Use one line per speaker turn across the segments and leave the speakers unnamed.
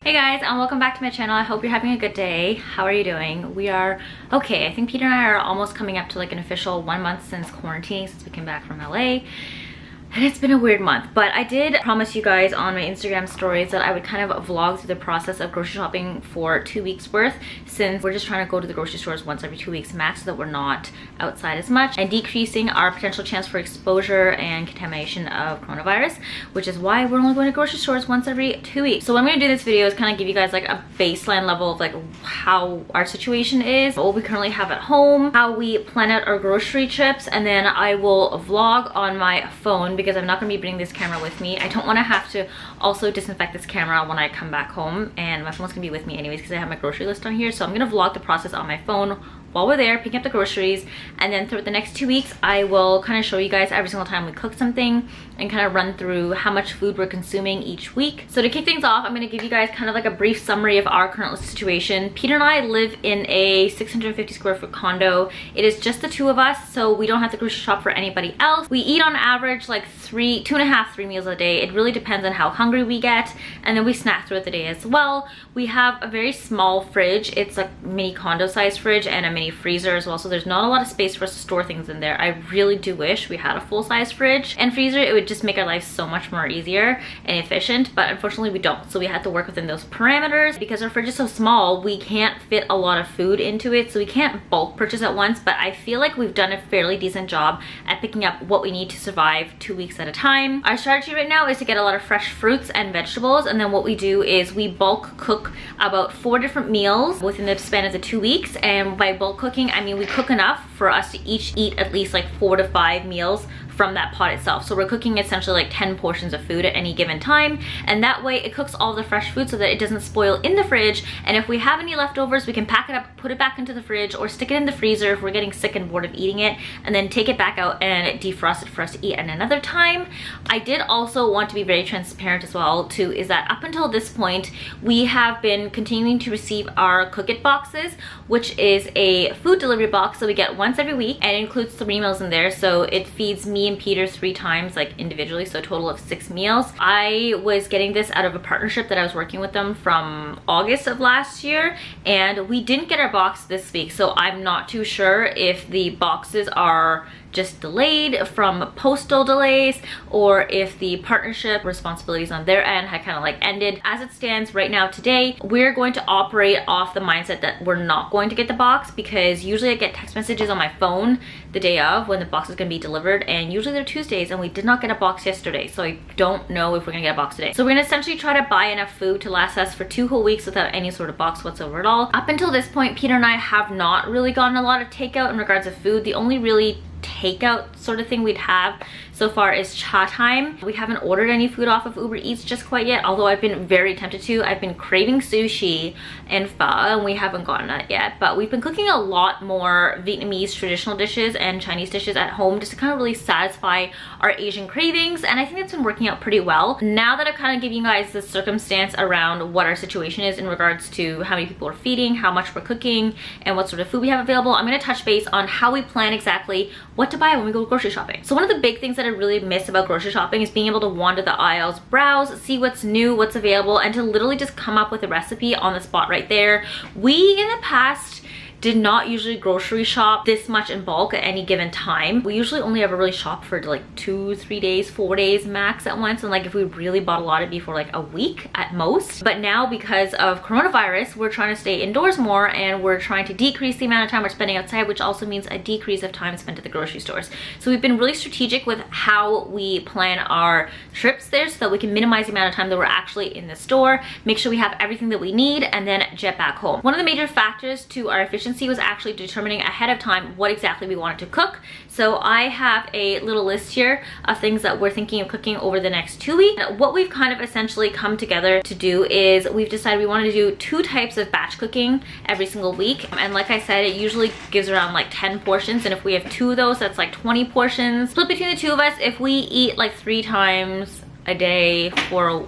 Hey guys, and welcome back to my channel. I hope you're having a good day. How are you doing? We are okay. I think Peter and I are almost coming up to like an official 1 month since quarantining, since we came back from LA. And it's been a weird month, but I did promise you guys on my Instagram stories that I would kind of vlog through the process of grocery shopping for 2 weeks worth, since we're just trying to go to the grocery stores once every 2 weeks max so that we're not outside as much and decreasing our potential chance for exposure and contamination of coronavirus, which is why we're only going to grocery stores once every 2 weeks. So what I'm going to do this video is kind of give you guys like a baseline level of like how our situation is, what we currently have at home, how we plan out our grocery trips, and then I will vlog on my phone because I'm not going to be bringing this camera with me. I don't want to have to also disinfect this camera when I come back home, and my phone's going to be with me anyways because I have my grocery list on here. So I'm going to vlog the process on my phone while we're there picking up the groceries, and then throughout the next 2 weeks I will kind of show you guys every single time we cook something and kind of run through how much food we're consuming each week. So to kick things off, I'm going to give you guys kind of like a brief summary of our current situation. Peter and I live in a 650 square foot condo. It is just the two of us, so we don't have to grocery shop for anybody else. We eat on average like 2.5-3 meals a day. It really depends on how hungry we get, and then we snack throughout the day as well. We have a very small fridge. It's a mini condo size fridge and a mini freezer as well, so there's not a lot of space for us to store things in there. I really do wish we had a full-size fridge and freezer. It would just make our life so much more easier and efficient, but unfortunately we don't, so we had to work within those parameters. Because our fridge is so small, we can't fit a lot of food into it, so we can't bulk purchase at once, but I feel like we've done a fairly decent job at picking up what we need to survive 2 weeks at a time. Our strategy right now is to get a lot of fresh fruits and vegetables, and then what we do is we bulk cook about 4 different meals within the span of the 2 weeks. And by bulk cooking, I mean we cook enough for us to each eat at least like 4 to 5 meals from that pot itself. So we're cooking essentially like 10 portions of food at any given time, and that way it cooks all the fresh food so that it doesn't spoil in the fridge. And if we have any leftovers, we can pack it up, put it back into the fridge, or stick it in the freezer if we're getting sick and bored of eating it, and then take it back out and defrost it for us to eat at another time. I did also want to be very transparent as well too, is that up until this point we have been continuing to receive our Cook It boxes, which is a food delivery box that we get once every week, and it includes 3 meals in there. So it feeds me and Peter 3 times like individually, so a total of 6 meals. I was getting this out of a partnership that I was working with them from August of last year, and we didn't get our box this week, so I'm not too sure if the boxes are just delayed from postal delays or if the partnership responsibilities on their end had kind of like ended. As it stands right now today, we're going to operate off the mindset that we're not going to get the box, because usually I get text messages on my phone the day of when the box is going to be delivered, and usually they're Tuesdays, and we did not get a box yesterday, so I don't know if we're gonna get a box today. So we're gonna essentially try to buy enough food to last us for 2 whole weeks without any sort of box whatsoever at all. Up until this point, Peter and I have not really gotten a lot of takeout in regards to food. The only really takeout sort of thing we'd have so far is cha time. We haven't ordered any food off of Uber Eats just quite yet, although I've been very tempted to. I've been craving sushi and pho, and we haven't gotten that yet, but we've been cooking a lot more Vietnamese traditional dishes and Chinese dishes at home just to kind of really satisfy our Asian cravings, and I think it's been working out pretty well. Now that I've kind of given you guys the circumstance around what our situation is in regards to how many people we're feeding, how much we're cooking, and what sort of food we have available, I'm going to touch base on how we plan exactly what to buy when we go grocery shopping. So one of the big things that I really miss about grocery shopping is being able to wander the aisles, browse, see what's new, what's available, and to literally just come up with a recipe on the spot right there. We in the past did not usually grocery shop this much in bulk at any given time. We usually only ever really shop for like 2-3 days, 4 days max at once, and like if we really bought a lot, it'd be for like a week at most. But now because of coronavirus, we're trying to stay indoors more, and we're trying to decrease the amount of time we're spending outside, which also means a decrease of time spent at the grocery stores. So we've been really strategic with how we plan our trips there so that we can minimize the amount of time that we're actually in the store, make sure we have everything that we need, and then jet back home. One of the major factors to our efficiency was actually determining ahead of time what exactly we wanted to cook. So I have a little list here of things that we're thinking of cooking over the next 2 weeks. What we've kind of essentially come together to do is we've decided we want to do 2 types of batch cooking every single week, and like I said, it usually gives around like 10 portions, and if we have 2 of those, that's like 20 portions split between the 2 of us. If we eat like 3 times a day for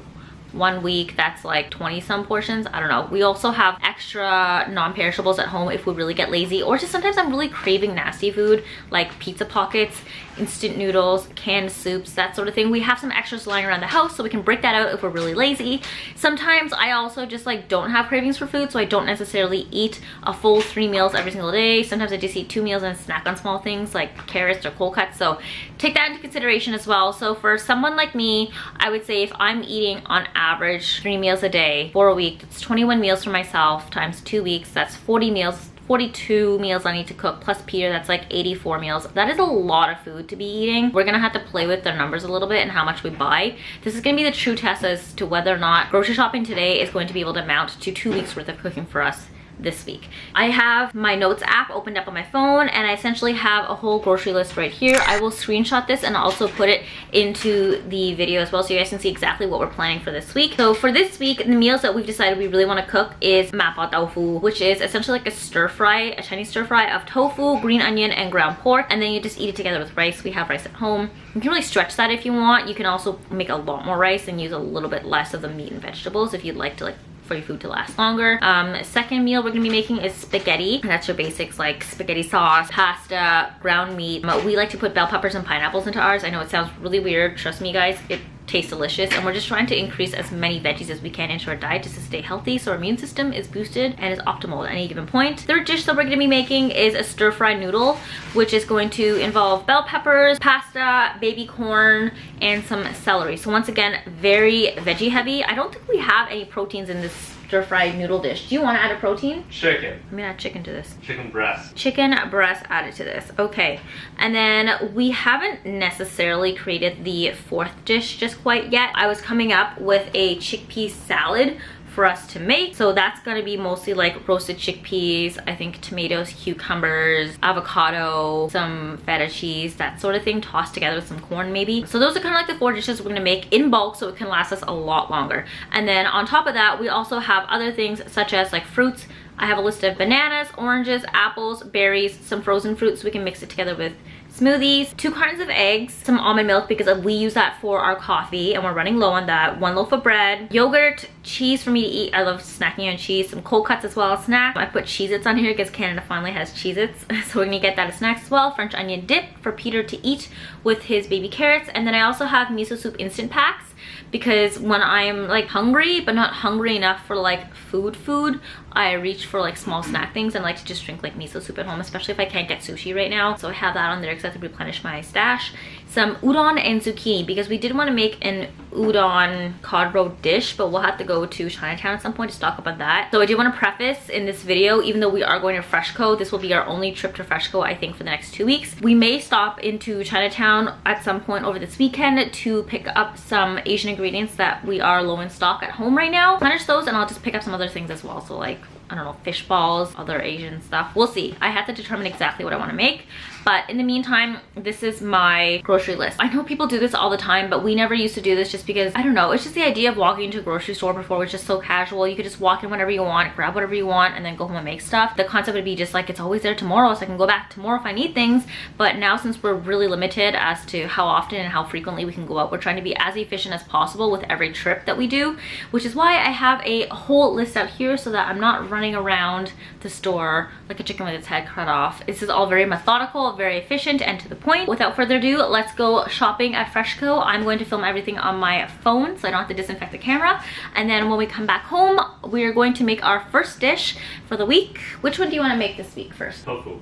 1 week, that's like 20 some portions. I don't know. We also have extra non-perishables at home if we really get lazy, or just sometimes I'm really craving nasty food like pizza pockets, instant noodles, canned soups, that sort of thing. We have some extras lying around the house so we can break that out if we're really lazy. Sometimes I also just like don't have cravings for food, so I don't necessarily eat a full 3 meals every single day. Sometimes I just eat 2 meals and snack on small things like carrots or cold cuts, so take that into consideration as well. So for someone like me, I would say if I'm eating on average 3 meals a day for a week, that's 21 meals for myself times 2 weeks, that's 40 meals, 42 meals I need to cook, plus Peter, that's like 84 meals. That is a lot of food to be eating. We're gonna have to play with the numbers a little bit and how much we buy. This is gonna be the true test as to whether or not grocery shopping today is going to be able to amount to 2 weeks worth of cooking for us this week. I have my notes app opened up on my phone, and I essentially have a whole grocery list right here. I will screenshot this and also put it into the video as well, so you guys can see exactly what we're planning for this week. So for this week, the meals that we've decided we really want to cook is Mapo tofu, which is essentially like a stir fry, a Chinese stir fry of tofu, green onion, and ground pork, and then you just eat it together with rice. We have rice at home. You can really stretch that if you want. You can also make a lot more rice and use a little bit less of the meat and vegetables if you'd like to for your food to last longer. Second meal we're gonna be making is spaghetti. That's your basics like spaghetti sauce, pasta, ground meat. We like to put bell peppers and pineapples into ours. I know it sounds really weird. Trust me guys, it tastes delicious, and we're just trying to increase as many veggies as we can into our diet just to stay healthy so our immune system is boosted and is optimal at any given point. Third dish that we're going to be making is a stir-fry noodle, which is going to involve bell peppers, pasta, baby corn, and some celery. So once again, very veggie heavy. I don't think we have any proteins in this stir-fried noodle dish. Do you want to add a protein?
Chicken.
I'm gonna add chicken to this.
Chicken breast.
Chicken breast added to this. Okay. And then we haven't necessarily created the fourth dish just quite yet. I was coming up with a chickpea salad for us to make. So that's gonna be mostly like roasted chickpeas, I think tomatoes, cucumbers, avocado, some feta cheese, that sort of thing, tossed together with some corn maybe. So those are kind of like the 4 dishes we're gonna make in bulk so it can last us a lot longer. And then on top of that, we also have other things such as like fruits. I have a list of bananas, oranges, apples, berries, some frozen fruits so we can mix it together with smoothies, 2 cartons of eggs, some almond milk because we use that for our coffee and we're running low on that, 1 loaf of bread, yogurt, cheese for me to eat. I love snacking on cheese, some cold cuts as well as snack. I put Cheez-Its on here because Canada finally has Cheez-Its, so we're gonna get that as snacks as well. French onion dip for Peter to eat with his baby carrots, and then I also have miso soup instant packs because when I'm like hungry but not hungry enough for like food, I reach for like small snack things and like to just drink like miso soup at home, especially if I can't get sushi right now. So I have that on there because I have to replenish my stash. Some udon and zucchini because we did want to make an udon cod roe dish, but we'll have to go to Chinatown at some point to stock up on that. So I do want to preface in this video, even though we are going to Freshco, this will be our only trip to Freshco I think for the next 2 weeks. We may stop into Chinatown at some point over this weekend to pick up some Asian ingredients that we are low in stock at home right now. Replenish those, and I'll just pick up some other things as well. So like, I don't know, fish balls, other Asian stuff. We'll see. I have to determine exactly what I want to make. But in the meantime, this is my grocery list. I know people do this all the time, but we never used to do this just because, I don't know, it's just the idea of walking into a grocery store before was just so casual. You could just walk in whenever you want, grab whatever you want, and then go home and make stuff. The concept would be just like, it's always there tomorrow, so I can go back tomorrow if I need things. But now since we're really limited as to how often and how frequently we can go out, we're trying to be as efficient as possible with every trip that we do, which is why I have a whole list out here so that I'm not running around the store like a chicken with its head cut off. This is all very methodical, very efficient, and to the point. Without further ado, let's go shopping at Freshco. I'm going to film everything on my phone so I don't have to disinfect the camera, and then when we come back home, we're going to make our first dish for the week. Which one do you want to make this week first?
Tofu.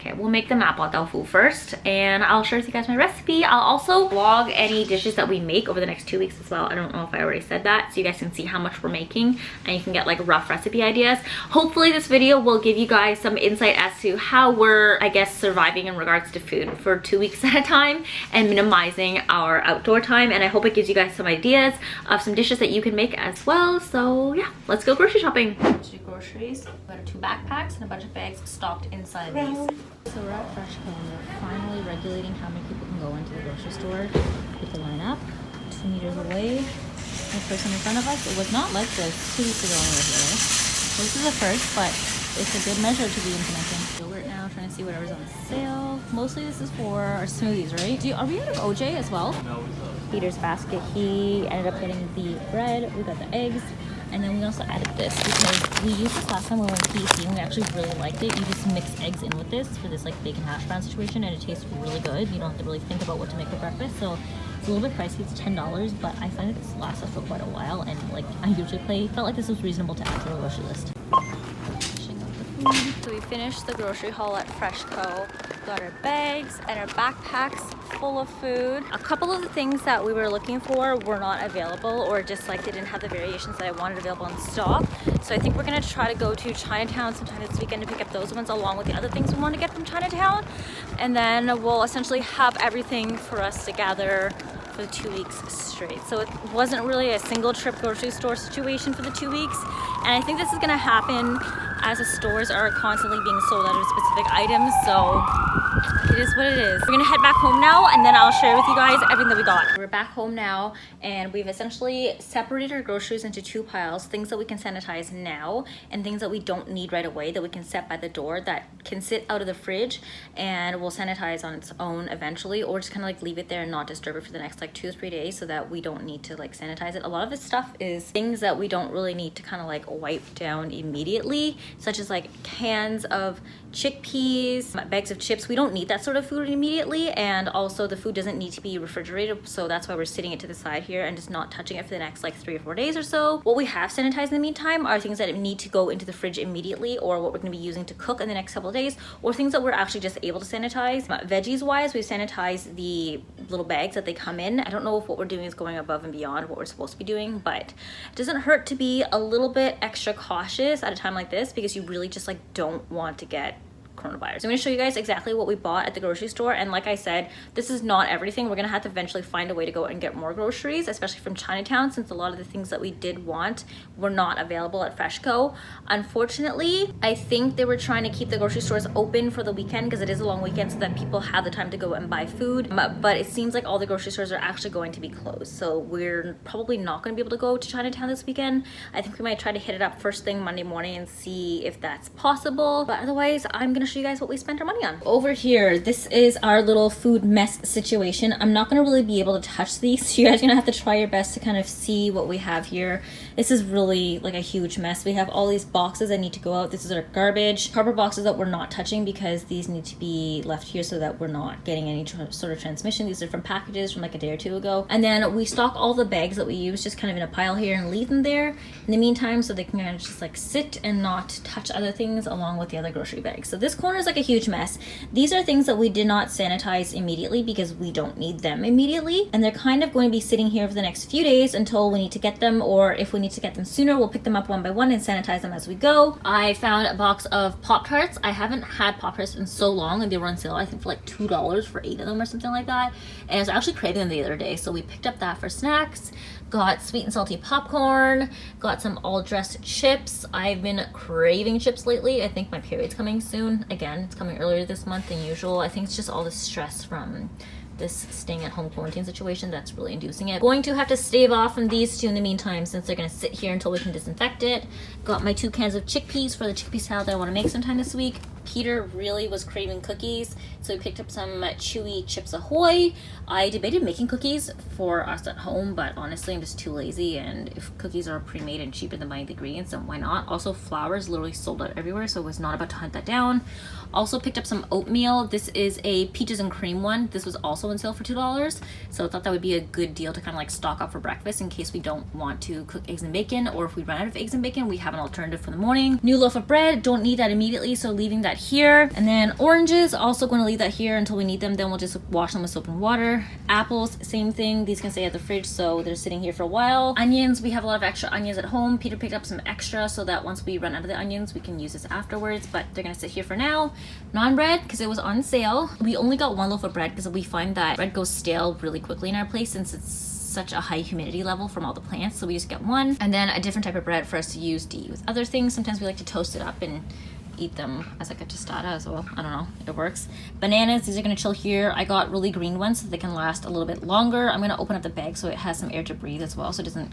Okay, we'll make the Mapo tofu first, and I'll share with you guys my recipe. I'll also vlog any dishes that we make over the next 2 weeks as well. I don't know if I already said that, so you guys can see how much we're making and you can get like rough recipe ideas. Hopefully this video will give you guys some insight as to how we're, I guess, surviving in regards to food for 2 weeks at a time and minimizing our outdoor time, and I hope it gives you guys some ideas of some dishes that you can make as well. So yeah, let's go grocery shopping. To do groceries, we got 2 backpacks and a bunch of bags stocked inside these. So we're at Freshco and they're finally regulating how many people can go into the grocery store. We have to line up 2 meters away. The person in front of us, it was not like this 2 weeks ago when we were here. This is a first, but it's a good measure to be implementing. Yogurt now, trying to see whatever's on sale. Mostly this is for our smoothies, right? Are we out of OJ as well?
No,
Peter's basket, he ended up getting the bread. We got the eggs. And then we also added this because we used this last time when we went to KC and we actually really liked it. You just mix eggs in with this for this like bacon hash brown situation and it tastes really good. You don't have to really think about what to make for breakfast. So it's a little bit pricey, it's $10, but I find that this lasts us for quite a while and like I usually felt like this was reasonable to add to the grocery list. So we finished the grocery haul at Freshco, got our bags and our backpacks full of food. A couple of the things that we were looking for were not available or just like they didn't have the variations that I wanted available in stock. So I think we're gonna try to go to Chinatown sometime this weekend to pick up those ones along with the other things we want to get from Chinatown. And then we'll essentially have everything for us to gather for 2 weeks straight. So it wasn't really a single trip grocery store situation for the 2 weeks. And I think this is gonna happen as the stores are constantly being sold out of specific items. So it is what it is. We're gonna head back home now and then I'll share with you guys everything that we got. We're back home now and we've essentially separated our groceries into 2 piles, things that we can sanitize now and things that we don't need right away that we can set by the door that can sit out of the fridge and will sanitize on its own eventually, or just kind of like leave it there and not disturb it for the next like 2 or 3 days so that we don't need to like sanitize it. A lot of this stuff is things that we don't really need to kind of like wipe down immediately, such as like cans of chickpeas, bags of chips. We don't need that sort of food immediately, and also the food doesn't need to be refrigerated, so that's why we're sitting it to the side here and just not touching it for the next like 3 or 4 days or so. What we have sanitized in the meantime are things that need to go into the fridge immediately, or what we're going to be using to cook in the next couple of days, or things that we're actually just able to sanitize. Veggies wise, we've sanitized the little bags that they come in. I don't know if what we're doing is going above and beyond what we're supposed to be doing, but it doesn't hurt to be a little bit extra cautious at a time like this because you really just like don't want to get coronavirus. I'm going to show you guys exactly what we bought at the grocery store, and like I said, this is not everything. We're going to have to eventually find a way to go and get more groceries, especially from Chinatown, since a lot of the things that we did want were not available at Freshco. Unfortunately, I think they were trying to keep the grocery stores open for the weekend because it is a long weekend so that people have the time to go and buy food, but it seems like all the grocery stores are actually going to be closed, so we're probably not going to be able to go to Chinatown this weekend. I think we might try to hit it up first thing Monday morning and see if that's possible, but otherwise I'm going to show you guys what we spent our money on. Over here, this is our little food mess situation. I'm not going to really be able to touch these, so you guys are going to have to try your best to kind of see what we have here. This is really like a huge mess. We have all these boxes that need to go out. This is our garbage. Cardboard boxes that we're not touching because these need to be left here so that we're not getting any sort of transmission. These are from packages from like a day or 2 ago. And then we stock all the bags that we use just kind of in a pile here and leave them there in the meantime so they can kind of just like sit and not touch other things along with the other grocery bags. So this corner is like a huge mess. These are things that we did not sanitize immediately because we don't need them immediately, and they're kind of going to be sitting here for the next few days until we need to get them, or if we need to get them sooner, we'll pick them up one by one and sanitize them as we go. I found a box of Pop-Tarts. I haven't had Pop-Tarts in so long, and they were on sale I think for like $2 for 8 of them or something like that, and I was actually craving them the other day, so we picked up that for snacks. Got sweet and salty popcorn, got some all dressed chips. I've been craving chips lately. I think my period's coming soon. Again, it's coming earlier this month than usual. I think it's just all the stress from this staying at home quarantine situation that's really inducing it. Going to have to stave off from these 2 in the meantime since they're gonna sit here until we can disinfect it. Got my 2 cans of chickpeas for the chickpea salad that I want to make sometime this week. Peter really was craving cookies, so we picked up some chewy Chips Ahoy. I debated making cookies for us at home, but honestly I'm just too lazy, and if cookies are pre-made and cheaper than buying the ingredients, then why not? Also, flour is literally sold out everywhere, so I was not about to hunt that down. Also picked up some oatmeal. This is a peaches and cream one. This was also on sale for $2, so I thought that would be a good deal to kind of like stock up for breakfast in case we don't want to cook eggs and bacon, or if we run out of eggs and bacon, we have an alternative for the morning. New loaf of bread, don't need that immediately, so leaving that here. And then oranges, also going to leave that here until we need them, then we'll just wash them with soap and water. Apples, same thing, these can stay at the fridge, so they're sitting here for a while. Onions, we have a lot of extra onions at home. Peter picked up some extra so that once we run out of the onions we can use this afterwards, but they're gonna sit here for now. Naan bread, because it was on sale. We only got 1 loaf of bread because we find that bread goes stale really quickly in our place since it's such a high humidity level from all the plants, so we just get 1. And then a different type of bread for us to use with other things. Sometimes we like to toast it up and eat them as like a tostada as well. I don't know, it works. Bananas, these are gonna chill here. I got really green ones so they can last a little bit longer. I'm gonna open up the bag so it has some air to breathe as well, so it doesn't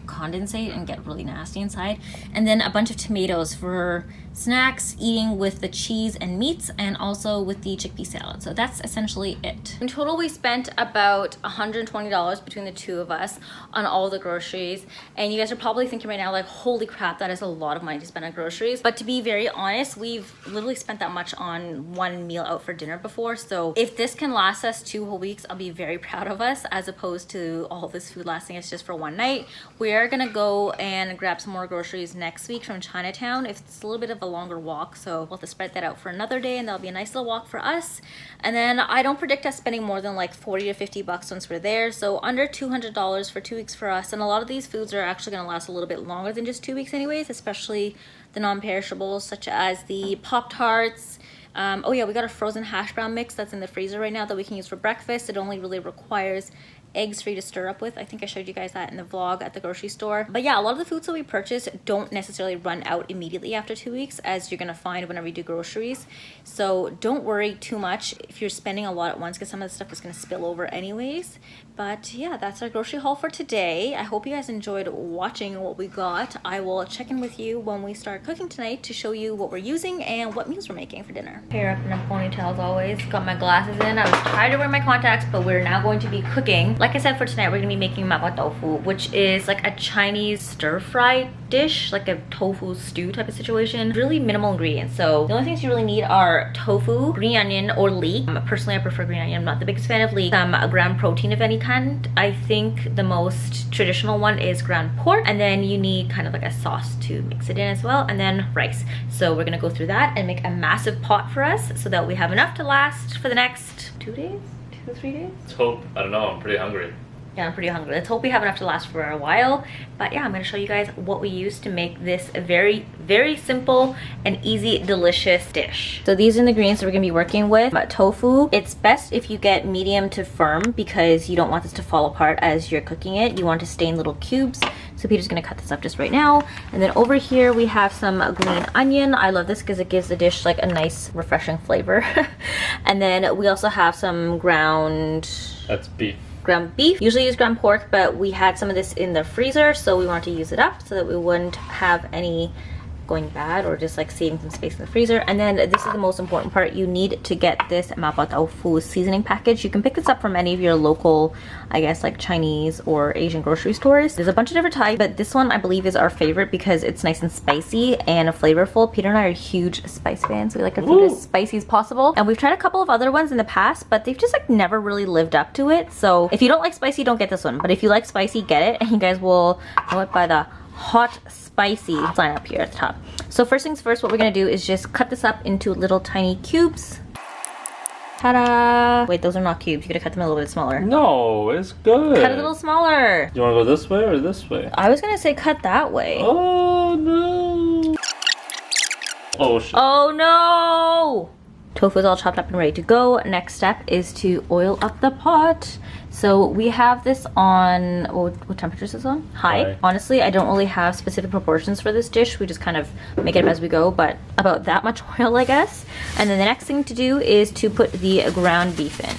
condensate and get really nasty inside. And then a bunch of tomatoes for snacks, eating with the cheese and meats, and also with the chickpea salad. So that's essentially it. In total, we spent about $120 between the two of us on all the groceries. And you guys are probably thinking right now, like, holy crap, that is a lot of money to spend on groceries. But to be very honest, we've literally spent that much on one meal out for dinner before. So if this can last us 2 whole weeks, I'll be very proud of us, as opposed to all this food lasting us just for one night. We are gonna go and grab some more groceries next week from Chinatown. If it's a little bit of a longer walk, so we'll have to spread that out for another day, and that'll be a nice little walk for us. And then I don't predict us spending more than like 40 to 50 bucks once we're there, so under $200 for 2 weeks for us. And a lot of these foods are actually going to last a little bit longer than just 2 weeks anyways, especially the non-perishables such as the Pop-Tarts. Oh yeah, we got a frozen hash brown mix that's in the freezer right now that we can use for breakfast. It only really requires eggs for you to stir up with. I think I showed you guys that in the vlog at the grocery store. But yeah, a lot of the foods that we purchase don't necessarily run out immediately after 2 weeks, as you're gonna find whenever you do groceries. So don't worry too much if you're spending a lot at once, because some of the stuff is gonna spill over anyways. But yeah, that's our grocery haul for today. I hope you guys enjoyed watching what we got. I will check in with you when we start cooking tonight to show you what we're using and what meals we're making for dinner. Hair up in a ponytail as always. Got my glasses in. I was tired of wearing my contacts, but we're now going to be cooking. Like I said, for tonight, we're gonna be making Mapo tofu, which is like a Chinese stir-fry dish, like a tofu stew type of situation. Really minimal ingredients. So the only things you really need are tofu, green onion or leek. Personally, I prefer green onion. I'm not the biggest fan of leek. Some ground protein of any kind. I think the most traditional one is ground pork, and then you need kind of like a sauce to mix it in as well, and then rice. So we're gonna go through that and make a massive pot for us so that we have enough to last for the next 2 days, 2 to 3 days.
Let's hope. I don't know, I'm pretty hungry.
Yeah, I'm pretty hungry. Let's hope we have enough to last for a while. But yeah, I'm gonna show you guys what we use to make this a very, very simple and easy, delicious dish. So these are the ingredients that we're gonna be working with. Tofu, it's best if you get medium to firm because you don't want this to fall apart as you're cooking it. You want to stay in little cubes. So Peter's gonna cut this up just right now. And then over here we have some green onion. I love this because it gives the dish like a nice, refreshing flavor. And then we also have some ground...
That's beef.
Ground beef. Usually use ground pork, but we had some of this in the freezer, so we wanted to use it up so that we wouldn't have any going bad, or just like saving some space in the freezer. And then this is the most important part. You need to get this Mapo tofu seasoning package. You can pick this up from any of your local, I guess, like Chinese or Asian grocery stores. There's a bunch of different types, but this one I believe is our favorite because it's nice and spicy and flavorful. Peter and I are huge spice fans. We like our food as spicy as possible. And we've tried a couple of other ones in the past, but they've just like never really lived up to it. So if you don't like spicy, don't get this one. But if you like spicy, get it. And you guys will know it by the hot spicy sign up here at the top. So first things first, what we're gonna do is just cut this up into little tiny cubes. Ta-da! Wait, those are not cubes. You gotta cut them a little bit smaller.
No, it's good.
Cut a little smaller.
You wanna go this way or this way?
I was gonna say cut that way.
Oh no! Oh shit.
Oh no! Tofu is all chopped up and ready to go. Next step is to oil up the pot. So we have this on, what temperature is this on? High. Honestly, I don't really have specific proportions for this dish. We just kind of make it up as we go, but about that much oil, I guess. And then the next thing to do is to put the ground beef in.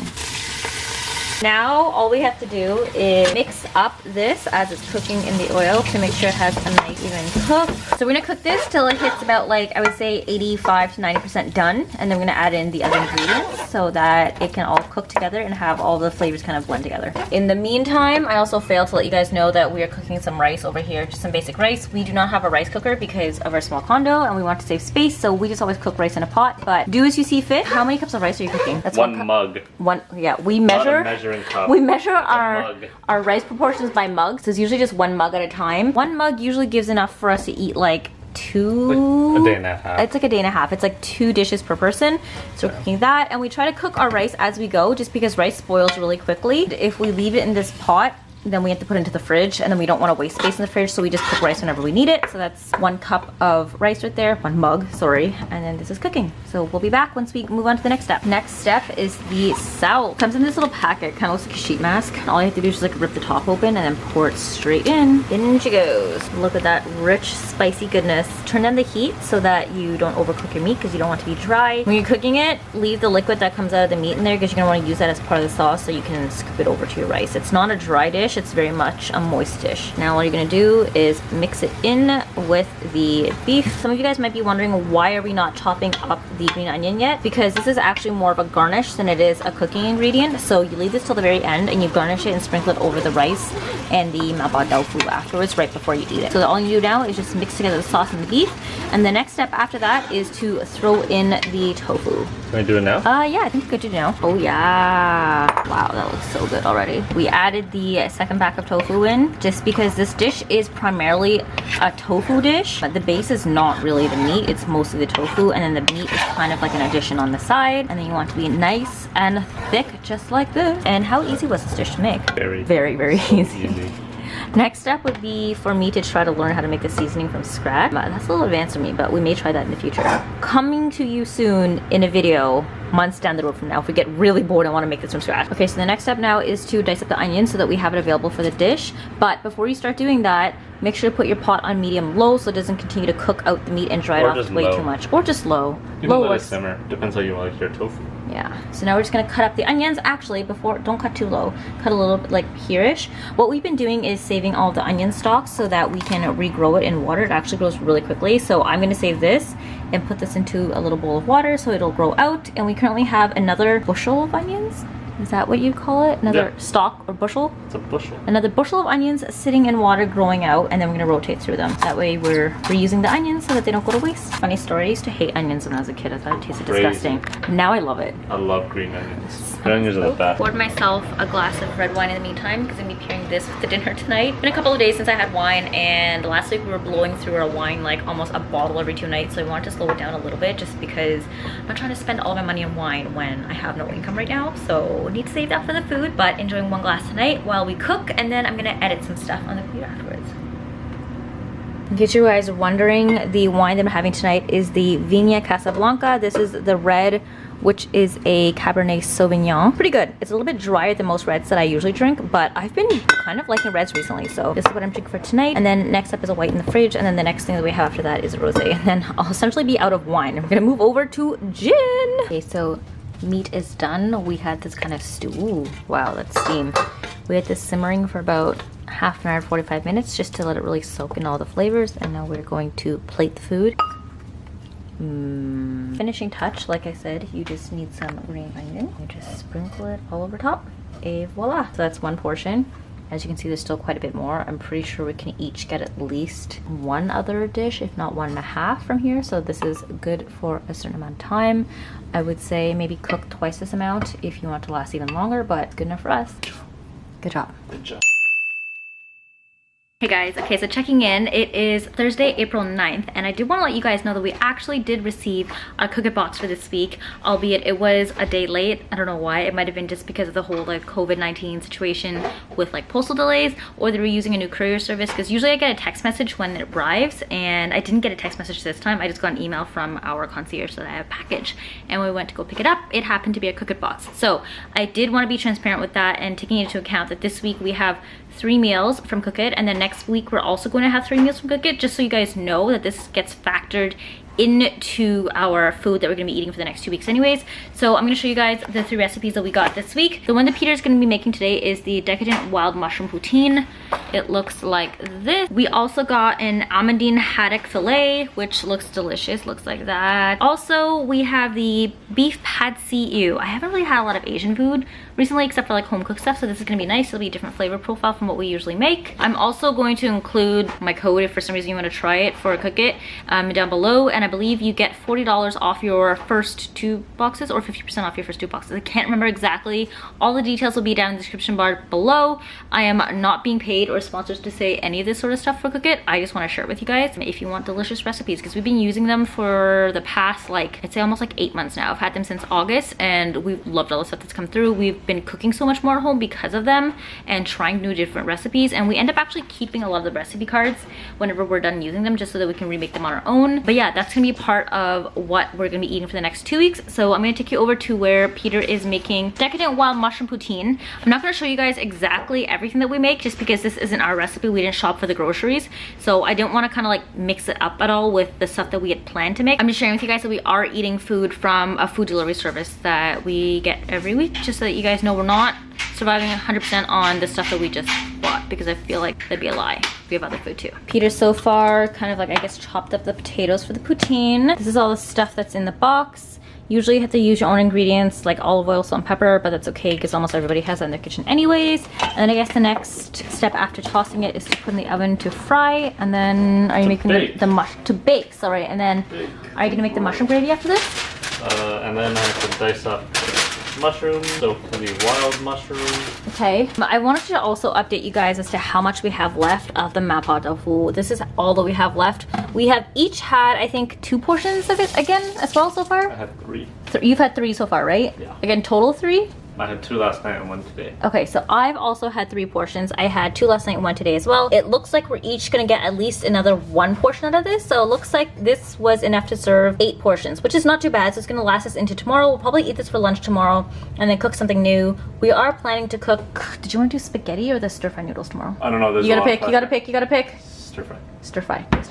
Now all we have to do is mix up this as it's cooking in the oil to make sure it has a nice even cook. So we're gonna cook this till it hits about, like, I would say 85 to 90% done, and then we're gonna add in the other ingredients so that it can all cook together and have all the flavors kind of blend together. In the meantime, I also failed to let you guys know that we are cooking some rice over here, just some basic rice. We do not have a rice cooker because of our small condo and we want to save space, so we just always cook rice in a pot. But do as you see fit. How many cups of rice are you cooking? That's
one mug.
One, yeah, we measure.
Cup.
We measure our rice proportions by mugs. So it's usually just 1 mug at a time. 1 mug usually gives enough for us to eat like two,
like a day and a half.
It's like a day and a half. It's like 2 dishes per person. So we're cooking that, and we try to cook our rice as we go, just because rice spoils really quickly. If we leave it in this pot, then we have to put it into the fridge, and then we don't want to waste space in the fridge, so we just cook rice whenever we need it. So that's 1 cup of rice right there, 1 mug, sorry, and then this is cooking. So we'll be back once we move on to the next step. Next step is the salt. Comes in this little packet, kind of looks like a sheet mask. All you have to do is just like rip the top open and then pour it straight in. In she goes. Look at that rich, spicy goodness. Turn down the heat so that you don't overcook your meat because you don't want it to be dry. When you're cooking it, leave the liquid that comes out of the meat in there because you're gonna want to use that as part of the sauce so you can scoop it over to your rice. It's not a dry dish. dish. It's very much a moist dish. Now what you're gonna do is mix it in with the beef. Some of you guys might be wondering, why are we not chopping up the green onion yet? Because this is actually more of a garnish than it is a cooking ingredient. So you leave this till the very end and you garnish it and sprinkle it over the rice and the Mapo tofu afterwards, right before you eat it. So all you do now is just mix together the sauce and the beef. And the next step after that is to throw in the tofu.
Can I do it now?
Yeah, I think we could do now. Oh yeah. Wow, that looks so good already. We added the second pack of tofu in just because this dish is primarily a tofu dish, but the base is not really the meat. It's mostly the tofu, and then the meat is kind of like an addition on the side. And then you want it to be nice and thick, just like this. And how easy was this dish to make? Very easy. Next step would be for me to try to learn how to make the seasoning from scratch. That's a little advanced for me, but we may try that in the future. Coming to you soon in a video months down the road from now if we get really bored and want to make this from scratch. Okay, so the next step now is to dice up the onions so that we have it available for the dish. But before you start doing that, make sure to put your pot on medium-low so it doesn't continue to cook out the meat and dry it off way too much. Or just low.
You can let it simmer. Depends how you like your tofu.
Yeah, so now we're just gonna cut up the onions. Actually, before, don't cut too low. Cut a little bit like here-ish. What we've been doing is saving all the onion stalks so that we can regrow it in water. It actually grows really quickly. So I'm gonna save this and put this into a little bowl of water so it'll grow out. And we currently have another bushel of onions. Is that what you call it? Another stalk or bushel?
It's a bushel.
Another bushel of onions sitting in water growing out, and then we're gonna rotate through them. That way we're reusing the onions so that they don't go to waste. Funny story, I used to hate onions when I was a kid. I thought it tasted disgusting. Now I love it.
I love green onions. Green onions are the best.
Poured myself a glass of red wine in the meantime because I'm gonna be pairing this with the dinner tonight. Been a couple of days since I had wine, and last week we were blowing through our wine like almost a bottle every 2 nights, so I wanted to slow it down a little bit just because I'm not trying to spend all my money on wine when I have no income right now. So I need to save that for the food, but enjoying one glass tonight while we cook, and then I'm gonna edit some stuff on the computer afterwards. In case you guys are wondering, the wine that I'm having tonight is the Viña Casablanca. This is the red, which is a Cabernet Sauvignon. Pretty good. It's a little bit drier than most reds that I usually drink, but I've been kind of liking reds recently, so this is what I'm drinking for tonight. And then next up is a white in the fridge, and then the next thing that we have after that is a rosé, and then I'll essentially be out of wine. We're gonna move over to gin. Okay, so meat is done. We had this kind of stew. Ooh, wow, that's steam. We had this simmering for about half an hour, 45 minutes, just to let it really soak in all the flavors. And now we're going to plate the food. Finishing touch, like I said, you just need some green onion. You just sprinkle it all over top. Et voila. So that's one portion. As you can see, there's still quite a bit more. I'm pretty sure we can each get at least one other dish, if not 1.5 from here. So this is good for a certain amount of time. I would say maybe cook twice this amount if you want to last even longer, but it's good enough for us. Good job.
Good job.
Hey guys, okay, so checking in, it is Thursday, April 9th, and I did want to let you guys know that we actually did receive a Cook It box for this week, albeit it was a day late. I don't know why. It might have been just because of the whole like COVID-19 situation with like postal delays, or they were using a new courier service, because usually I get a text message when it arrives, and I didn't get a text message this time. I just got an email from our concierge that I have a package, and when we went to go pick it up, it happened to be a Cook It box. So I did want to be transparent with that, and taking into account that this week we have 3 meals from Cook It, and then next week we're also going to have 3 meals from Cook It, just so you guys know that this gets factored into our food that we're going to be eating for the next 2 weeks anyways. So I'm going to show you guys the 3 recipes that we got this week. The one that Peter's going to be making today is the decadent wild mushroom poutine. It looks like this. We also got an almondine haddock filet, which looks delicious, looks like that. Also, we have the beef pad see ew. I haven't really had a lot of Asian food recently except for like home cooked stuff, so this is going to be nice. It'll be a different flavor profile from what we usually make. I'm also going to include my code if for some reason you want to try it for Cook It down below, and I believe you get $40 off your first 2 boxes or 50% off your first 2 boxes. I can't remember exactly. All the details will be down in the description bar below. I am not being paid or sponsored to say any of this sort of stuff for Cook It. I just want to share it with you guys if you want delicious recipes, because we've been using them for the past like, I'd say almost like 8 months now. I've had them since August, and we've loved all the stuff that's come through. We've been cooking so much more at home because of them and trying new different recipes, and we end up actually keeping a lot of the recipe cards whenever we're done using them, just so that we can remake them on our own. But yeah, that's gonna be part of what we're gonna be eating for the next 2 weeks. So I'm gonna take you over to where Peter is making decadent wild mushroom poutine. I'm not gonna show you guys exactly everything that we make, just because this isn't our recipe. We didn't shop for the groceries, so I don't want to kind of like mix it up at all with the stuff that we had planned to make. I'm just sharing with you guys that we are eating food from a food delivery service that we get every week, just so that you guys guys know we're not surviving 100% on the stuff that we just bought because I feel like that'd be a lie. We have other food too. Peter so far kind of like, I guess, chopped up the potatoes for the poutine. This is all the stuff that's in the box. Usually you have to use your own ingredients like olive oil, salt, and pepper, but that's okay because almost everybody has that in their kitchen anyways. And then I guess the next step after tossing it is to put in the oven to fry. And then are you making to bake, sorry. And then are you gonna make the mushroom gravy after this?
And then I have to dice up mushrooms, so for the wild mushroom.
Okay, I wanted to also update you guys as to how much we have left of the Mapo tofu. This is all that we have left. We have each had, I think, 2 portions of it again as well so far.
I had 3.
You've had 3 so far, right?
Yeah.
Again, total 3?
I had 2 last night and 1 today.
Okay, so I've also had 3 portions. I had 2 last night and 1 today as well. It looks like we're each gonna get at least another 1 portion out of this. So it looks like this was enough to serve 8 portions, which is not too bad. So it's gonna last us into tomorrow. We'll probably eat this for lunch tomorrow and then cook something new. We are planning to cook, did you wanna do spaghetti or the stir-fry noodles tomorrow?
I don't know, there's
you gotta pick, you gotta pick.
Stir fry.
Stir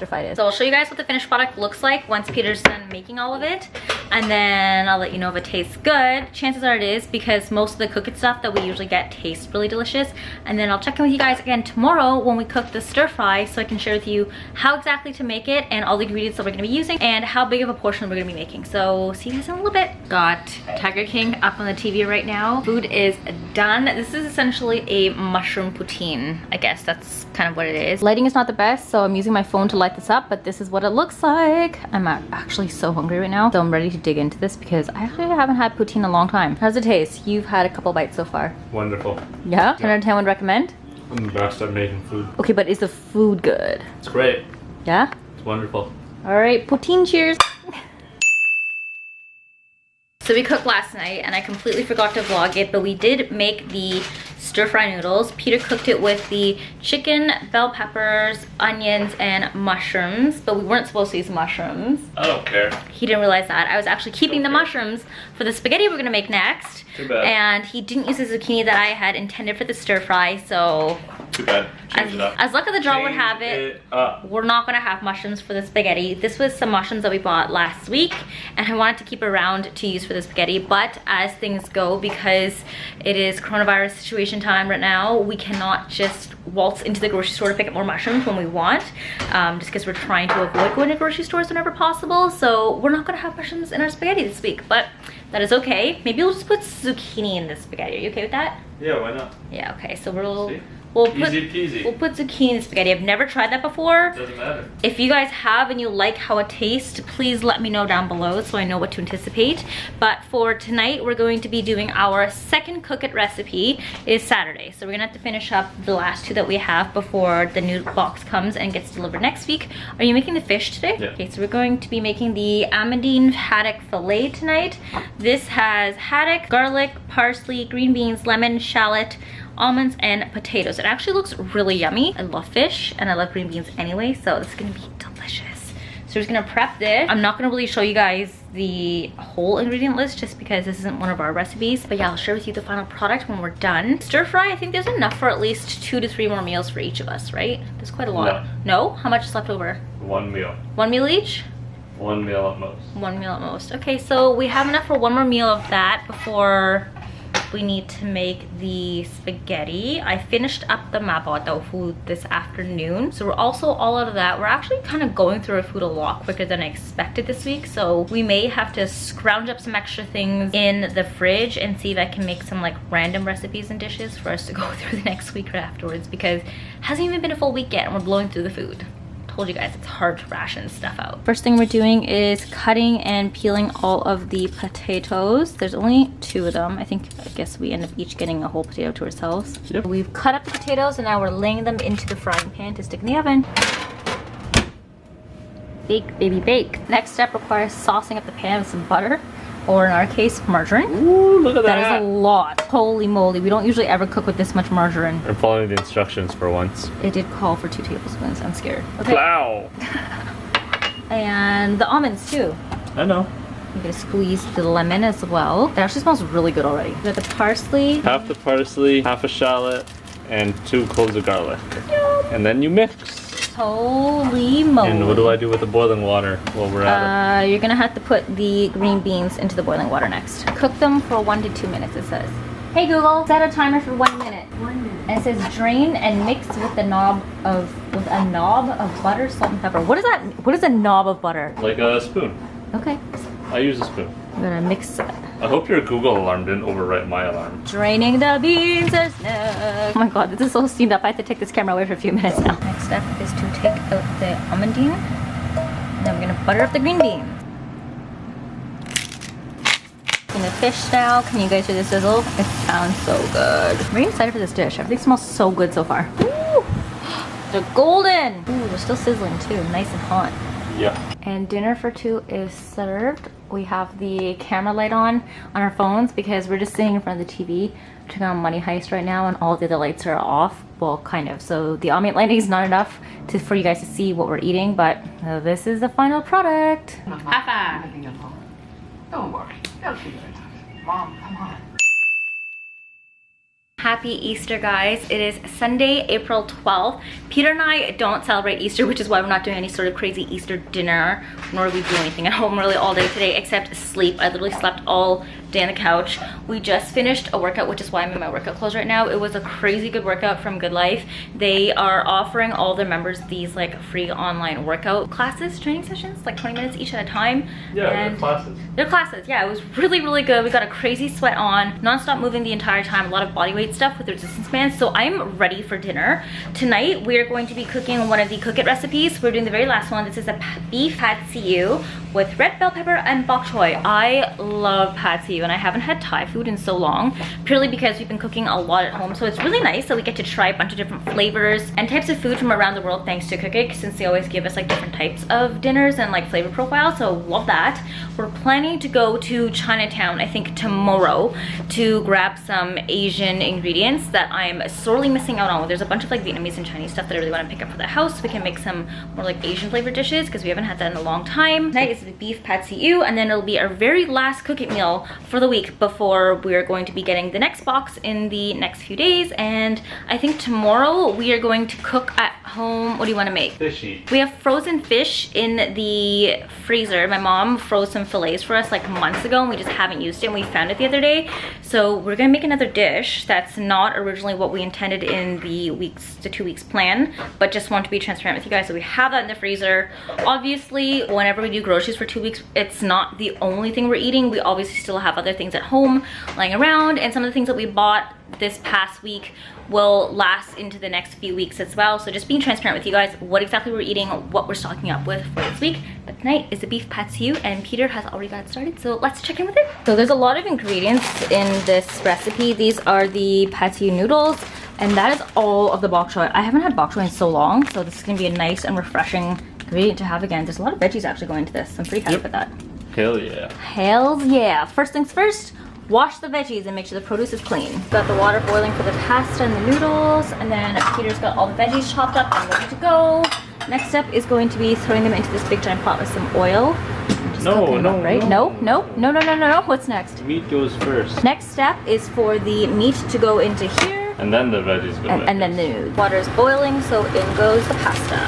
fry it is. So I'll show you guys what the finished product looks like once Peter's done making all of it. And then I'll let you know if it tastes good. Chances are it is because most of the cooked stuff that we usually get tastes really delicious. And then I'll check in with you guys again tomorrow when we cook the stir fry so I can share with you how exactly to make it and all the ingredients that we're gonna be using and how big of a portion we're gonna be making. So see you guys in a little bit. Got Tiger King up on the TV right now. Food is done. This is essentially a mushroom poutine. I guess that's kind of what it is. Lighting is not the best, so I'm using my phone to light this up, but this is what it looks like. I'm actually so hungry right now, so I'm ready to dig into this because I actually haven't had poutine in a long time. How's it taste? You've had a couple bites so far.
Wonderful.
Yeah? 10 out of 10 would recommend?
I'm the best at making food.
Okay, but is the food good?
It's great.
Yeah?
It's wonderful.
All right, poutine cheers. So we cooked last night and I completely forgot to vlog it, but we did make the stir-fry noodles. Peter cooked it with the chicken, bell peppers, onions, and mushrooms, but we weren't supposed to use mushrooms.
I don't care.
He didn't realize that. I was actually keeping the mushrooms for the spaghetti we're gonna make next.
Too bad.
And he didn't use the zucchini that I had intended for the stir-fry, so
too bad. Change it up.
As luck of the draw would have it, we're not gonna have mushrooms for the spaghetti. This was some mushrooms that we bought last week, and I wanted to keep around to use for the spaghetti, but as things go, because it is coronavirus situation time right now, we cannot just waltz into the grocery store to pick up more mushrooms when we want, just because we're trying to avoid going to grocery stores whenever possible. So we're not gonna have mushrooms in our spaghetti this week, but that is okay. Maybe we'll just put zucchini in the spaghetti. Are you okay with that?
Yeah, why not?
Yeah, okay, so we'll
Easy peasy.
We'll put zucchini in the spaghetti. I've never tried that before.
Doesn't matter. If
you guys have and you like how it tastes, please let me know down below so I know what to anticipate. But for tonight, we're going to be doing our second cook it recipe. It is Saturday, so we're gonna have to finish up the last 2 that we have before the new box comes and gets delivered next week. Are you making the fish today?
Yeah.
Okay, so we're going to be making the Amandine haddock fillet tonight. This has haddock, garlic, parsley, green beans, lemon, shallot, almonds, and potatoes. It actually looks really yummy. I love fish and I love green beans anyway, so this is gonna be delicious. So we're just gonna prep this. I'm not gonna really show you guys the whole ingredient list just because this isn't one of our recipes, but yeah, I'll share with you the final product when we're done. Stir fry, I think there's enough for at least 2 to 3 more meals for each of us, right? There's quite a lot. No? How much is left over?
1 meal.
1 meal each?
1 meal at most.
1 meal at most. Okay, so we have enough for 1 more meal of that before we need to make the spaghetti. I finished up the Mapo tofu this afternoon, so we're also all out of that. We're actually kind of going through our food a lot quicker than I expected this week, so we may have to scrounge up some extra things in the fridge and see if I can make some like random recipes and dishes for us to go through the next week or afterwards, because it hasn't even been a full week yet and we're blowing through the food. Told you guys it's hard to ration stuff out. First thing we're doing is cutting and peeling all of the potatoes. There's only 2 of them. I guess we end up each getting a whole potato to ourselves. Yep. We've cut up the potatoes and now we're laying them into the frying pan to stick in the oven. Bake, baby, bake. Next step requires saucing up the pan with some butter, or in our case, margarine.
Ooh, look at that.
That is a lot. Holy moly, we don't usually ever cook with this much margarine.
I'm following the instructions for once.
It did call for 2 tablespoons, I'm scared. Okay.
Wow.
And the almonds too.
I know.
I'm gonna squeeze the lemon as well. It actually smells really good already. We got the parsley.
Half the parsley, half a shallot, and 2 cloves of garlic. Yum. And then you mix.
Holy moly.
And what do I do with the boiling water while we're at it?
You're gonna have to put the green beans into the boiling water next. Cook them for 1 to 2 minutes, it says. Hey Google, set a timer for 1 minute.
1 minute.
And it says drain and mix with a knob of butter, salt, and pepper. What is that? What is a knob of butter?
Like a spoon.
Okay.
I use a spoon.
I'm gonna mix it.
I hope your Google alarm didn't overwrite my alarm.
Draining the beans is next. Oh my god, this is so steamed up. I have to take this camera away for a few minutes now. Next step is to take out the almondine. And then we're gonna butter up the green beans. In the fish now. Can you guys hear the sizzle? It sounds so good. I'm really excited for this dish. Everything smells so good so far. Ooh, they're golden. Ooh, they're still sizzling too. Nice and hot.
Yeah.
And dinner for two is served. We have the camera light on our phones because we're just sitting in front of the TV. We're checking on Money Heist right now and all the other lights are off. Well, kind of. So the ambient lighting is not enough for you guys to see what we're eating, but this is the final product. High five.
Don't worry. They'll figure it out. Mom, come on.
Happy Easter, guys. It is Sunday, April 12th. Peter and I don't celebrate Easter, which is why we're not doing any sort of crazy Easter dinner, nor do we do anything at home really all day today except sleep. I literally slept all day on the couch. We just finished a workout, which is why I'm in my workout clothes right now. It was a crazy good workout from Good Life. They are offering all their members these like free online workout classes, training sessions, like 20 minutes each at a time.
Yeah,
and
they're classes.
They're classes, yeah. It was really, really good. We got a crazy sweat on, non-stop moving the entire time, a lot of body weight stuff with resistance bands. So I'm ready for dinner. Tonight, we're going to be cooking one of the Cook It recipes. We're doing the very last one. This is a beef pad see ew with red bell pepper and bok choy. I love pad see ew and I haven't had Thai food in so long, purely because we've been cooking a lot at home. So it's really nice that we get to try a bunch of different flavors and types of food from around the world thanks to Cook It, since they always give us like different types of dinners and like flavor profiles. So love that. We're planning to go to Chinatown, I think tomorrow, to grab some Asian ingredients that I'm sorely missing out on. There's a bunch of like Vietnamese and Chinese stuff that I really want to pick up for the house so we can make some more like Asian flavored dishes because we haven't had that in a long time. Tonight is the beef pad see ew, and then it'll be our very last Cook It meal for the week before we're going to be getting the next box in the next few days. And I think tomorrow we are going to cook at home. What do you want to make?
Fishy.
We have frozen fish in the freezer. My mom froze some fillets for us like months ago and we just haven't used it, and we found it the other day. So we're gonna make another dish that's not originally what we intended in the 2 weeks plan, but just want to be transparent with you guys. So we have that in the freezer. Obviously, whenever we do groceries for 2 weeks, it's not the only thing we're eating. We obviously still have other things at home lying around, and some of the things that we bought this past week will last into the next few weeks as well. So just being transparent with you guys what exactly we're eating, what we're stocking up with for this week. But tonight is the beef pad see ew and Peter has already got started, so let's check in with it. So there's a lot of ingredients in this recipe. These are the pad see ew noodles, and that is all of the bok choy. I haven't had bok choy in so long, so this is gonna be a nice and refreshing ingredient to have again. There's a lot of veggies actually going into this. I'm pretty happy with that.
Hell yeah.
Hells yeah. First things first, wash the veggies and make sure the produce is clean. Got the water boiling for the pasta and the noodles, and then Peter's got all the veggies chopped up and ready to go. Next step is going to be throwing them into this big giant pot with some oil. Just cooking them up, right? No. What's next?
Meat goes first.
Next step is for the meat to go into here.
And then the veggies go in.
And then the noodles. Water is boiling, so in goes the pasta.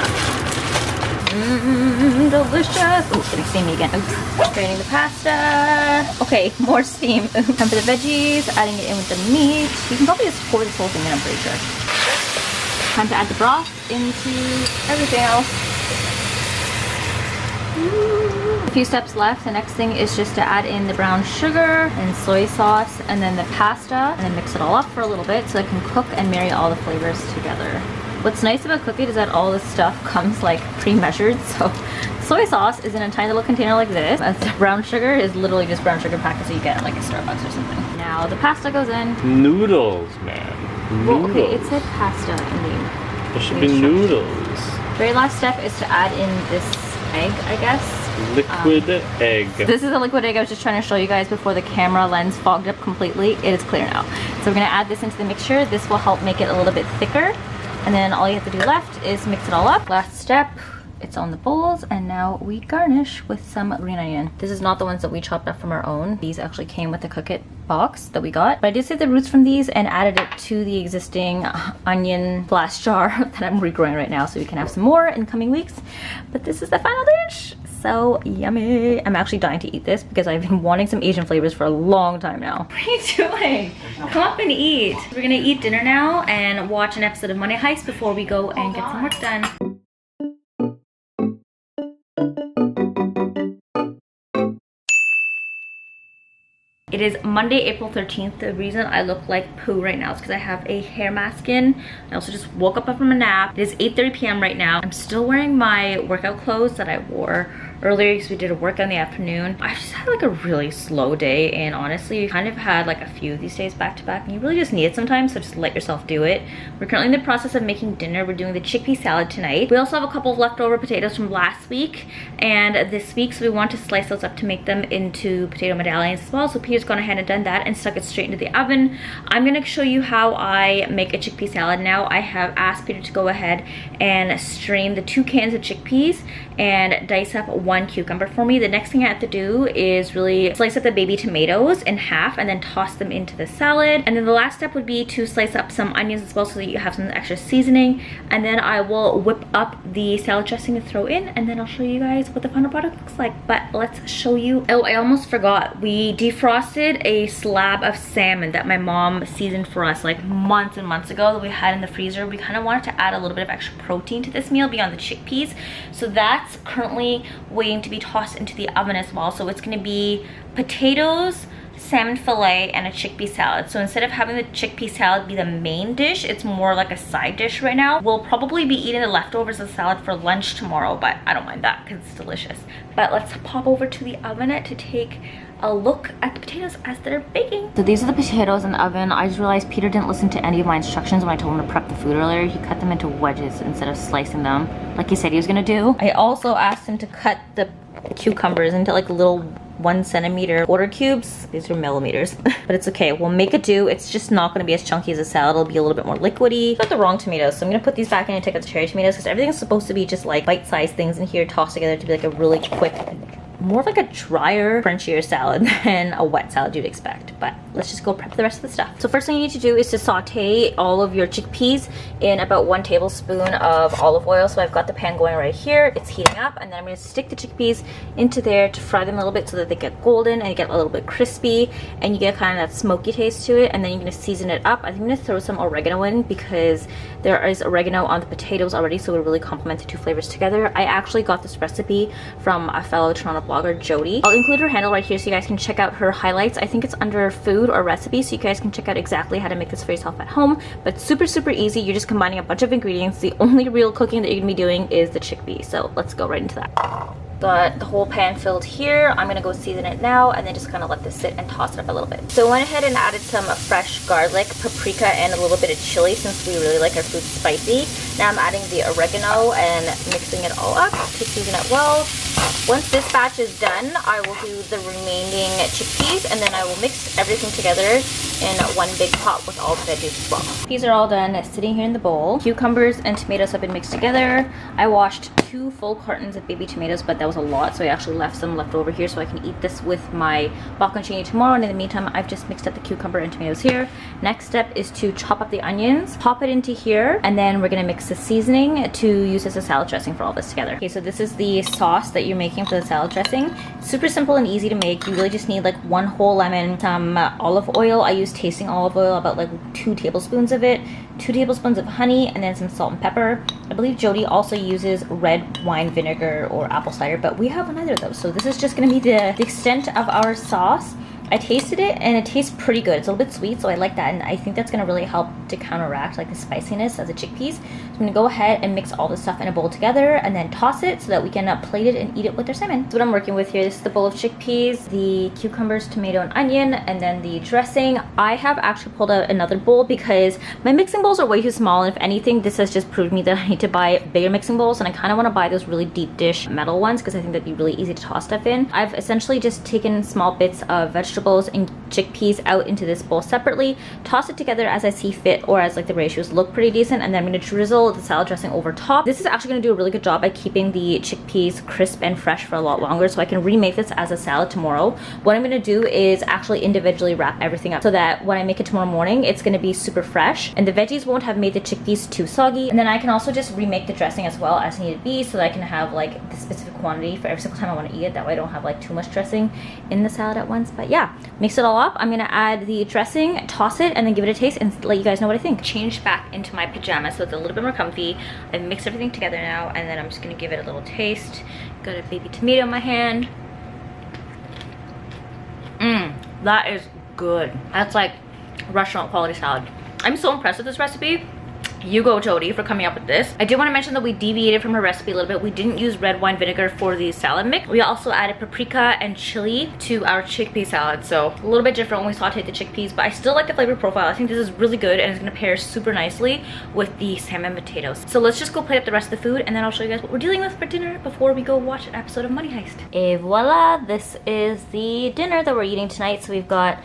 Delicious. Oh, it's getting steamy again. Oops. Draining the pasta. Okay, more steam. Time for the veggies, adding it in with the meat. You can probably just pour this whole thing in, I'm pretty sure. Time to add the broth into everything else. A few steps left. The next thing is just to add in the brown sugar and soy sauce and then the pasta, and then mix it all up for a little bit so it can cook and marry all the flavors together. What's nice about Cook It is that all this stuff comes like pre-measured. So soy sauce is in a tiny little container like this. The brown sugar is literally just brown sugar packets that you get at like a Starbucks or something. Now the pasta goes in.
Noodles, man.
Well,
Noodles.
okay, it said pasta in the
There should be noodles.
very last step is to add in this egg, I guess.
Liquid egg.
This is a liquid egg I was just trying to show you guys before the camera lens fogged up completely. It is clear now. So we're gonna add this into the mixture. This will help make it a little bit thicker. And then all you have to do left is mix it all up. Last step it's on the bowls, and now we garnish with some green onion. This is not the ones that we chopped up from our own. These actually came with the Cook It box that we got, but I did save the roots from these and added it to the existing onion blast jar that I'm regrowing right now, so we can have some more in coming weeks. But this is the final dish. So yummy. I'm actually dying to eat this because I've been wanting some Asian flavors for a long time now. What are you doing? Come up and eat. We're gonna eat dinner now and watch an episode of Money Heist before we go and get some work done. It is Monday, April 13th. The reason I look like poo right now is because I have a hair mask in. I also just woke up from a nap. It is 8:30 p.m. right now. I'm still wearing my workout clothes that I wore earlier because we did a workout in the afternoon. I just had like a really slow day, and honestly kind of had like a few of these days back to back, and you really just need it sometimes, so just let yourself do it. We're currently in the process of making dinner. We're doing the chickpea salad tonight. We also have a couple of leftover potatoes from last week and this week, so we want to slice those up to make them into potato medallions as well. So Peter's gone ahead and done that and stuck it straight into the oven. I'm going to show you how I make a chickpea salad now. I have asked Peter to go ahead and strain the 2 cans of chickpeas and dice up 1 cucumber for me. The next thing I have to do is really slice up the baby tomatoes in half and then toss them into the salad. And then the last step would be to slice up some onions as well so that you have some extra seasoning. And then I will whip up the salad dressing to throw in, and then I'll show you guys what the final product looks like. But let's show you. Oh, I almost forgot. We defrosted a slab of salmon that my mom seasoned for us like months and months ago that we had in the freezer. We kind of wanted to add a little bit of extra protein to this meal beyond the chickpeas. So that's currently waiting to be tossed into the oven as well. So it's going to be potatoes, salmon fillet, and a chickpea salad. So instead of having the chickpea salad be the main dish, it's more like a side dish right now. We'll probably be eating the leftovers of the salad for lunch tomorrow, but I don't mind that because it's delicious. But let's pop over to the oven to take a look at the potatoes as they're baking. So these are the potatoes in the oven. I just realized Peter didn't listen to any of my instructions when I told him to prep the food earlier. He cut them into wedges instead of slicing them like he said he was gonna do. I also asked him to cut the cucumbers into like little 1 centimeter quarter cubes. These are millimeters, but it's okay. We'll make it do. It's just not going to be as chunky as a salad. It'll be a little bit more liquidy. Got the wrong tomatoes, so I'm going to put these back in and take out the cherry tomatoes because everything's supposed to be just like bite-sized things in here tossed together to be like a really quick, more of like a drier, crunchier salad than a wet salad you'd expect. But let's just go prep the rest of the stuff. So first thing you need to do is to saute all of your chickpeas in about 1 tablespoon of olive oil. So I've got the pan going right here. It's heating up, and then I'm going to stick the chickpeas into there to fry them a little bit so that they get golden and get a little bit crispy, and you get kind of that smoky taste to it. And then you're going to season it up. I think I'm going to throw some oregano in because there is oregano on the potatoes already, so it would really complement the 2 flavors together. I actually got this recipe from a fellow Toronto blogger, Jody. I'll include her handle right here so you guys can check out her highlights. I think it's under food or recipe, so you guys can check out exactly how to make this for yourself at home. But super easy. You're just combining a bunch of ingredients. The only real cooking that you're gonna be doing is the chickpea. So let's go right into that. Got the whole pan filled here. I'm gonna go season it now and then just kind of let this sit and toss it up a little bit. So I went ahead and added some fresh garlic, paprika, and a little bit of chili since we really like our food spicy. Now I'm adding the oregano and mixing it all up to season it well. Once this batch is done, I will do the remaining chickpeas, and then I will mix everything together in 1 big pot with all the veggies as well. These are all done sitting here in the bowl. Cucumbers and tomatoes have been mixed together. I washed 2 full cartons of baby tomatoes, but that was a lot, so I actually left some left over here so I can eat this with my bocconcini tomorrow. And in the meantime, I've just mixed up the cucumber and tomatoes here. Next step is to chop up the onions, pop it into here, and then we're gonna mix the seasoning to use as a salad dressing for all this together. Okay, so this is the sauce that you're making for the salad dressing. Super simple and easy to make. You really just need like 1 whole lemon, some olive oil. I use tasting olive oil, about like 2 tablespoons of it, 2 tablespoons of honey, and then some salt and pepper. I believe Jody also uses red wine vinegar or apple cider, but we have neither of those. So this is just gonna be the extent of our sauce. I tasted it and it tastes pretty good. It's a little bit sweet, so I like that, and I think that's gonna really help to counteract like the spiciness of the chickpeas. So I'm gonna go ahead and mix all this stuff in a bowl together and then toss it so that we can plate it and eat it with our salmon. That's what I'm working with here. This is the bowl of chickpeas, the cucumbers, tomato, and onion, and then the dressing. I have actually pulled out another bowl because my mixing bowls are way too small, and if anything, this has just proved me that I need to buy bigger mixing bowls, and I kind of want to buy those really deep dish metal ones because I think that'd be really easy to toss stuff in. I've essentially just taken small bits of vegetable vegetables and chickpeas out into this bowl separately, toss it together as I see fit or as like the ratios look pretty decent, and then I'm going to drizzle the salad dressing over top. This is actually going to do a really good job at keeping the chickpeas crisp and fresh for a lot longer, so I can remake this as a salad tomorrow. What I'm going to do is actually individually wrap everything up so that when I make it tomorrow morning, it's going to be super fresh and the veggies won't have made the chickpeas too soggy. And then I can also just remake the dressing as well as needed be, so that I can have like the specific quantity for every single time I want to eat it. That way I don't have like too much dressing in the salad at once. But yeah, mix it all up. I'm gonna add the dressing, toss it, and then give it a taste and let you guys know what I think. Changed back into my pajamas so it's a little bit more comfy. I've mixed everything together now, and then I'm just gonna give it a little taste. Got a baby tomato in my hand. That is good. That's like restaurant quality salad. I'm so impressed with this recipe. You go, Jody, for coming up with this. I do want to mention that we deviated from her recipe a little bit. We didn't use red wine vinegar for the salad mix. We also added paprika and chili to our chickpea salad, so a little bit different when we sauteed the chickpeas, but I still like the flavor profile. I think this is really good and it's going to pair super nicely with the salmon potatoes. So let's just go plate up the rest of the food, and then I'll show you guys what we're dealing with for dinner before we go watch an episode of Money Heist. Et voila, this is the dinner that we're eating tonight. So we've got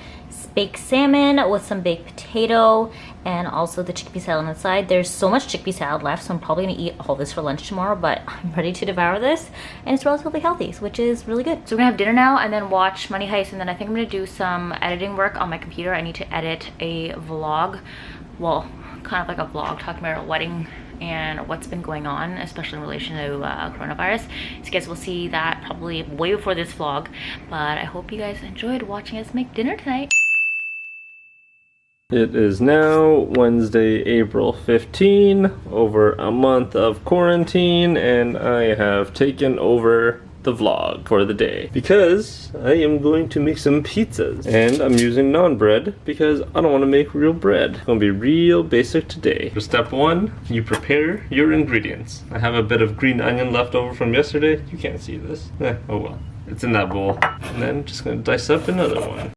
baked salmon with some baked potato and also the chickpea salad on the side. There's so much chickpea salad left, so I'm probably gonna eat all this for lunch tomorrow, but I'm ready to devour this, and it's relatively healthy, which is really good. So we're gonna have dinner now and then watch Money Heist, and then I think I'm gonna do some editing work on my computer. I need to edit a vlog, well, kind of like a vlog talking about our wedding and what's been going on, especially in relation to coronavirus. So you guys will see that probably way before this vlog, but I hope you guys enjoyed watching us make dinner tonight.
It is now Wednesday, April 15, over a month of quarantine, and I have taken over the vlog for the day because I am going to make some pizzas, and I'm using naan bread because I don't want to make real bread. It's gonna be real basic today. For step one, you prepare your ingredients. I have a bit of green onion left over from yesterday. You can't see this. Oh well, it's in that bowl. And then just gonna dice up another one.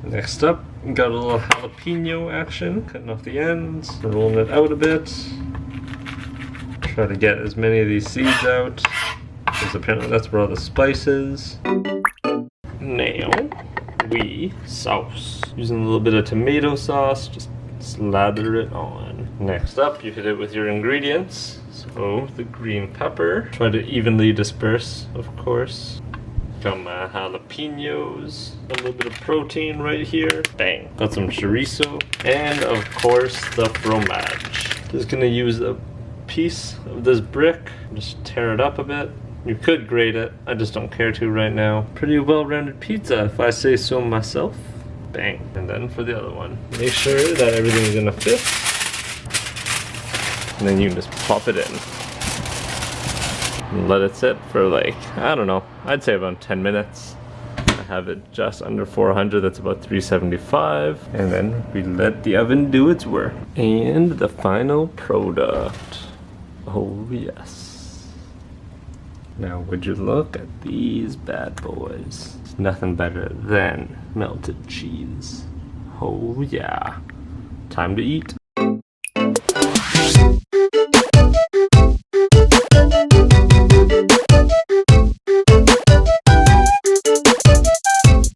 Next up, got a little jalapeno action, cutting off the ends, rolling it out a bit. Try to get as many of these seeds out, because apparently that's where all the spice is. Now, we sauce. Using a little bit of tomato sauce, just slather it on. Next up, you hit it with your ingredients. So, the green pepper. Try to evenly disperse, of course. Got my jalapenos, a little bit of protein right here. Bang. Got some chorizo, and of course the fromage. Just gonna use a piece of this brick, just tear it up a bit. You could grate it, I just don't care to right now. Pretty well-rounded pizza, if I say so myself. Bang. And then for the other one, make sure that everything is gonna fit. And then you can just pop it in. And let it sit for like, I don't know, I'd say about 10 minutes. I have it just under 400, that's about 375. And then we let the oven do its work. And the final product. Oh yes. Now would you look at these bad boys. It's nothing better than melted cheese. Oh yeah. Time to eat.